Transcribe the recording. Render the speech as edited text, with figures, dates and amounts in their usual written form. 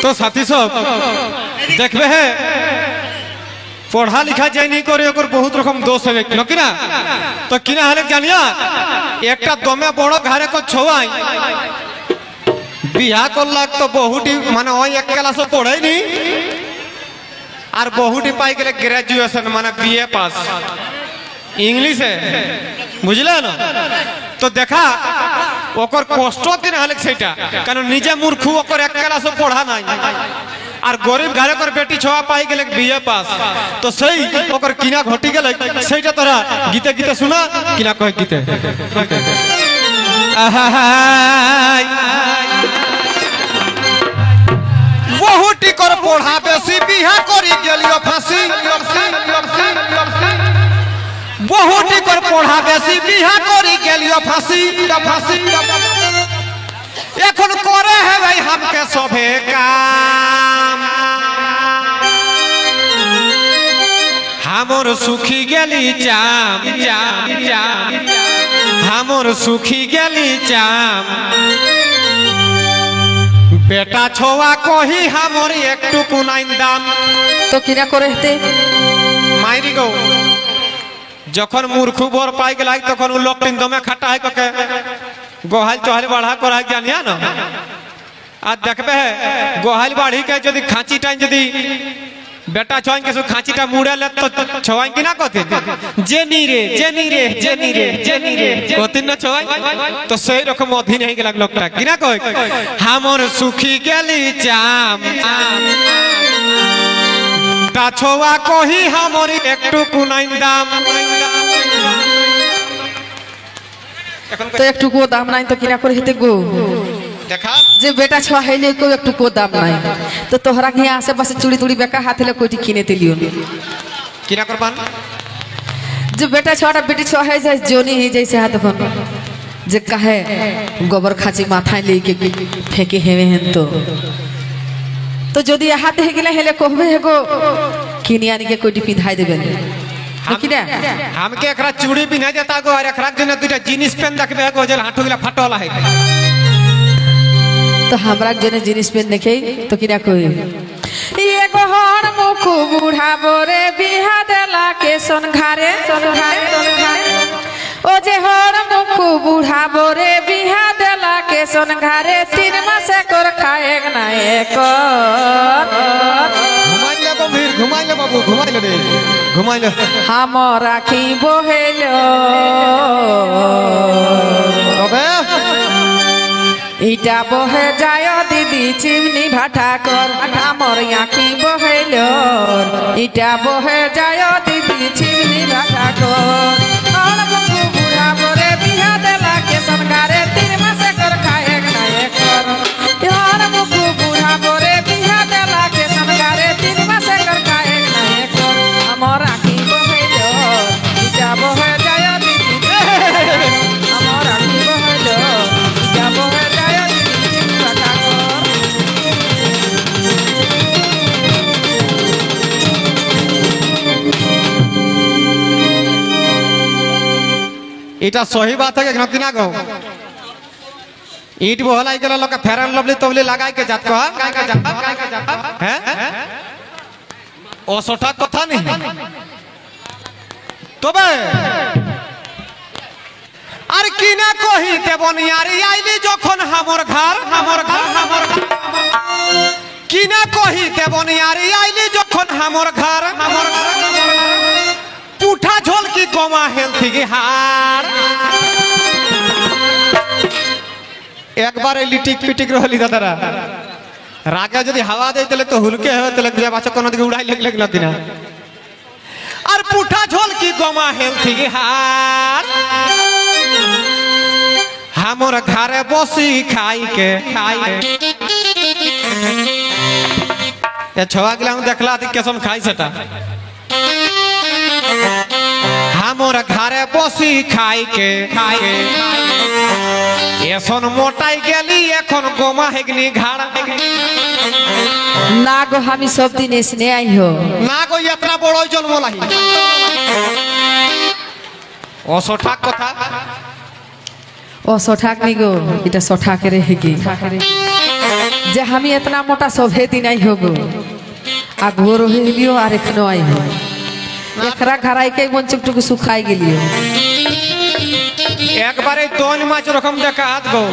तो साथी सब देखबे है पढ़ा लिखा जाए नहीं करे बहुत रकम दोष है ना तो किना हले जानिया एक दमे बड़ घरे को छुआई बिहा करलाक तो बहुटी माने एक क्लास पढ़े नहीं और बहुटी पाई गए ग्रेजुएशन माने बीए पास इंग्लिश है बुझले ना तो देखा ओकर कष्ट दिन हले सेटा कारण निजे मूर्ख ओकर एक क्लास पढ़ा नहीं और गरीब घरे कर बेटी छुआ पाई गए बीए पास तो सही ओकर किना घटी गए सेटा तोरा गीते गीते सुना किना कहे गीते बहुटी कर पढ़ा बेसी बिहा करी गेलियो फांसी बहुटी कर पढ़ा बेसी बिहा करी गेलियो फांसी এখন করে है भाई हमके सभे काम हमर सुखी गेली चाम हमर सुखी गेली चाम बेटा छोवा कही हमर एकटुकु नाइन दाम तो किना करे हेते माइरी गो जखन मूर्खु बर पाई गेल तखन उ लोक तीन दमे खटा है कके गोहाल तोहाल बढ़ा कर जानिया ना आज देखबे है गोहाल बाढ़ी के यदि खांची टाइम यदि बेटा छुआई के खांचीटा मुड़े ले तो छुआई कि ना कहते जेनी रे कहते ना छुआई तो सही रकम अधीन है गेला लोकटा कि ना कहे हमर सुखी गेली चाम ता छोवा कही हमर एकटुकु नाइन दाम तो एकटुकु दाम नहीं तो किना करे हेते गो देखा जे बेटा छुआ हैले को एकटुकु दाम नहीं तो तोहरा के यहाँ से बस चूड़ी तुड़ी बेका हाथ ले कोठी किने ते लियो किना करबान जे बेटा छुआ बेटी छुआ है जाय जोनी है जैसे हाथ कोन जे कहे गोबर खाची माथा लेके फेंके हेवे हन तो जदी हाथ हे गेले हेले कहबे हेगो किनियानी के कोठी पिधाई देबे हमके एकरा चूड़ी पिन्हा देता गो और एकरा दिन दुटा जीन्स पेन देखबे गो जल हाथो गिला फटोला है तो हमरा जने जीन्स पेन देखे तो किना कोई एगो हर मुख बूढ़ा बोरे बिहा देला के सोन घारे ओ जे हर मुख बूढ़ा बोरे बिहा देला के सोन घारे 3 मास कर खाए ना एक घुमाई ले बाबू घुमाई ले हमर आखी बोहेलो अबे इटा बहे जाय दीदी चिमनी भाटा कर हमर आखी बोहेलो इटा बहे जाय दीदी चिमनी भाटा कर और बकु बुढ़ा बोरे बिहा देला के संगारे 3 मास कर खाए ना एक और बकु बुढ़ा बोरे बिहा देला के संगारे 3 मास कर खाए ना एक हमर आखी बोहेलो इटा बहे जाय दीदी हमर आखी बोहेलो इटा बहे जाय दीदी भाटा इटा सही बात है कि ना कहो ईट बोहलाई के लोग फेरन लवली तवली लगाई के जात को हैं ओ सोठा कथा नहीं तो बे আর কিনা কহিতে বনিয়ারি আইলি যখন हमर घर কিনা কহিতে বনিয়ারি আইলি যখন हमर घर পুঠা ঝোল কি কমা হেলথি কি হার একবার এই লিটিক পিটিক রহলি দাদারা রাগে যদি হাওয়া দেই তাহলে তো হুলকে হয় তাহলে যে বাচ্চা কোন দিকে উড়াই লাগলা দিনা আর পুঠা ঝোল কি গমা হেলথি কি হার हमर घरे बसी खाई के छवा गिला देखला कसम खाई सेटा हमर घरे बसी खाई के एसन मोटाई गेली एखन गोमा हेगनी घाड़ा ना गो हमी सब दिन इसने आई हो ना गो इतना बड़ जन्म लाही असठाक कथा ओ सोठाक नहीं गो इटा सोठाक रे हेगी যে আমি इतना मोटा सभे दिन आई होगो आ घोर होलियो और एखनो आई हो एकरा घराई के मन चुकटुक सुखाई गेलियो একবারে 2 মাছ রকম দেখা হাত গো